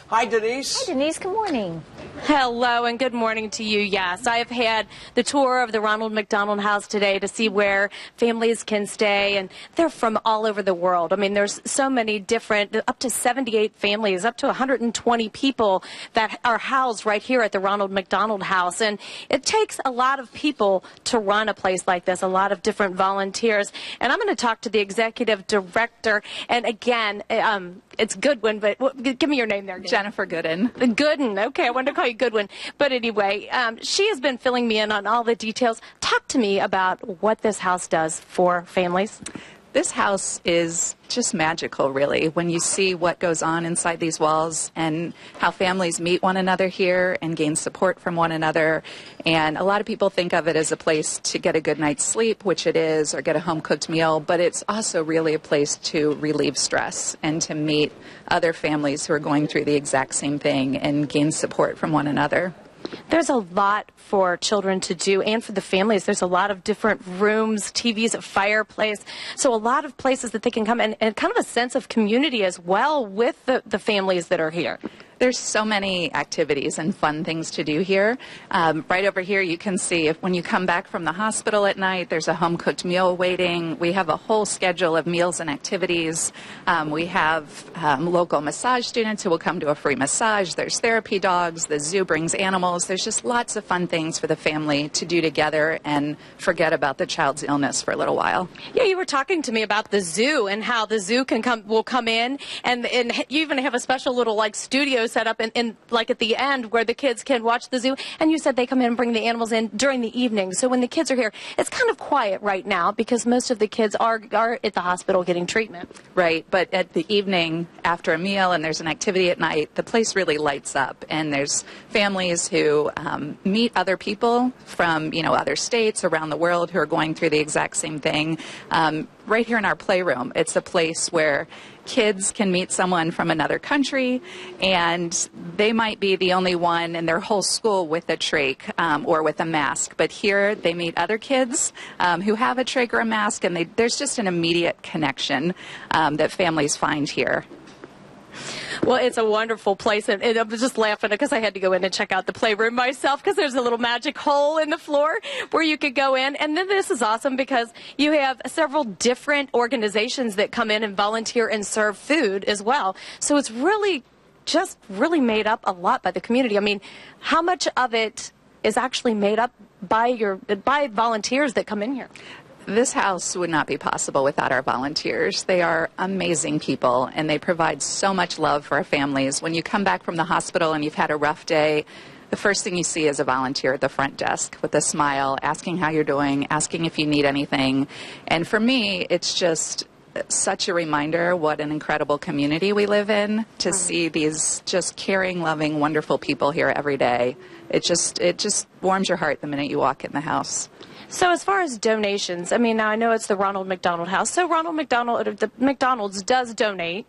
Hi, Denise. Hi, Denise. Good morning. Hello and good morning to you. Yes, I have had the tour of the Ronald McDonald House today to see where families can stay, and they're from all over the world. I mean, there's so many different, up to 78 families, up to 120 people that are housed right here at the Ronald McDonald House, and it takes a lot of people to run a place like this, a lot of different volunteers, and I'm going to talk to the executive director, and again, it's Goodwin, but give me your name there. Jennifer Gooden. Gooden. Okay, I wanted to call you Goodwin. But anyway, she has been filling me in on all the details. Talk to me about what this house does for families. This house is just magical, really, when you see what goes on inside these walls and how families meet one another here and gain support from one another. And a lot of people think of it as a place to get a good night's sleep, which it is, or get a home-cooked meal, but it's also really a place to relieve stress and to meet other families who are going through the exact same thing and gain support from one another. There's a lot for children to do and for the families. There's a lot of different rooms, TVs, a fireplace. So a lot of places that they can come and kind of a sense of community as well with the families that are here. There's so many activities and fun things to do here. Right over here you can see when you come back from the hospital at night, there's a home-cooked meal waiting. We have a whole schedule of meals and activities. We have local massage students who will come to a free massage. There's therapy dogs. The zoo brings animals. There's just lots of fun things for the family to do together and forget about the child's illness for a little while. Yeah, you were talking to me about the zoo and how the zoo will come in and you even have a special little like studio set up in like at the end where the kids can watch the zoo, and you said they come in and bring the animals in during the evening. So when the kids are here, it's kind of quiet right now because most of the kids are at the hospital getting treatment. Right, but at the evening after a meal and there's an activity at night, the place really lights up, and there's families who meet other people from other states around the world who are going through the exact same thing. Right here in our playroom, it's a place where kids can meet someone from another country, and they might be the only one in their whole school with a trach or with a mask. But here they meet other kids who have a trach or a mask, and there's just an immediate connection that families find here. Well, it's a wonderful place, and I was just laughing because I had to go in and check out the playroom myself because there's a little magic hole in the floor where you could go in. And then this is awesome because you have several different organizations that come in and volunteer and serve food as well. So it's really made up a lot by the community. I mean, how much of it is actually made up by volunteers that come in here? This house would not be possible without our volunteers. They are amazing people, and they provide so much love for our families. When you come back from the hospital and you've had a rough day, the first thing you see is a volunteer at the front desk with a smile, asking how you're doing, asking if you need anything. And for me, it's just such a reminder what an incredible community we live in, to see these just caring, loving, wonderful people here every day. It just warms your heart the minute you walk in the house. So as far as donations, I mean, now I know it's the Ronald McDonald House. So the McDonald's does donate.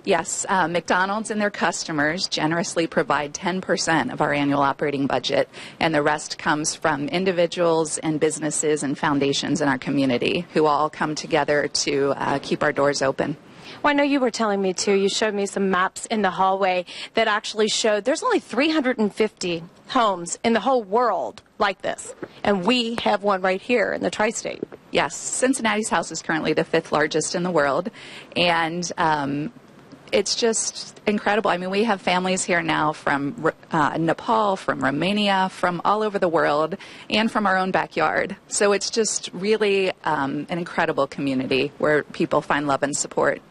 Yes, McDonald's and their customers generously provide 10% of our annual operating budget, and the rest comes from individuals and businesses and foundations in our community who all come together to keep our doors open. Well, I know you were telling me, too, you showed me some maps in the hallway that actually showed there's only 350 homes in the whole world like this, and we have one right here in the tri-state. Yes, Cincinnati's house is currently the 5th largest in the world, and it's just incredible. I mean, we have families here now from Nepal, from Romania, from all over the world, and from our own backyard. So it's just really an incredible community where people find love and support.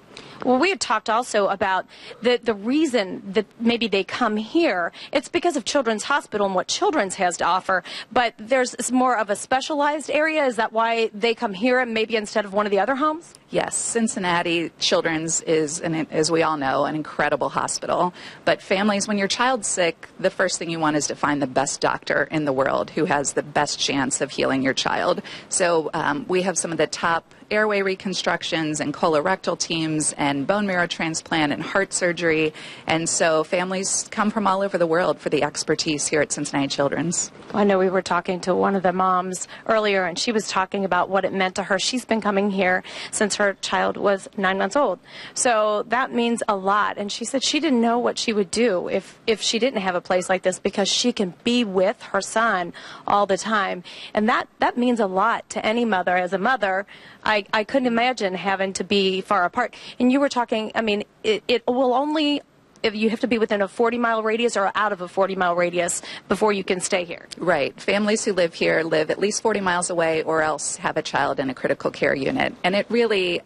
Well, we had talked also about the reason that maybe they come here. It's because of Children's Hospital and what Children's has to offer. But there's more of a specialized area. Is that why they come here and maybe instead of one of the other homes? Yes, Cincinnati Children's is, as we all know, an incredible hospital. But families, when your child's sick, the first thing you want is to find the best doctor in the world who has the best chance of healing your child. So we have some of the top airway reconstructions and colorectal teams and bone marrow transplant and heart surgery. And so families come from all over the world for the expertise here at Cincinnati Children's. I know we were talking to one of the moms earlier, and she was talking about what it meant to her. She's been coming here since her her child was 9 months old. So that means a lot. And she said she didn't know what she would do if she didn't have a place like this, because she can be with her son all the time. And that means a lot to any mother. As a mother, I couldn't imagine having to be far apart. And you were talking, I mean, it will only, if you have to be within a 40-mile radius or out of a 40-mile radius before you can stay here. Right. Families who live here live at least 40 miles away or else have a child in a critical care unit. And it really,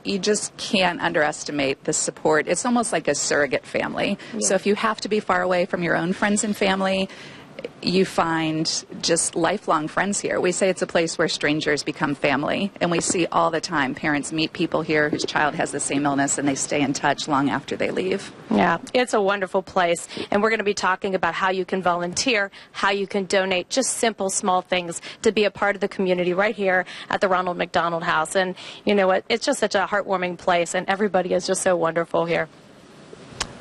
you just can't underestimate the support. It's almost like a surrogate family. Yeah. So if you have to be far away from your own friends and family, you find just lifelong friends here. We say it's a place where strangers become family, and we see all the time parents meet people here whose child has the same illness, and they stay in touch long after they leave. Yeah, it's a wonderful place, and we're going to be talking about how you can volunteer, how you can donate, just simple, small things to be a part of the community right here at the Ronald McDonald House. And you know what? It's just such a heartwarming place, and everybody is just so wonderful here.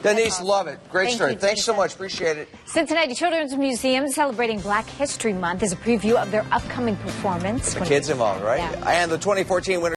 Denise, love it. Great story. Thanks so much. Appreciate it. Cincinnati Children's Museum celebrating Black History Month is a preview of their upcoming performance. The kids involved, right? Yeah. And the 2014 winner.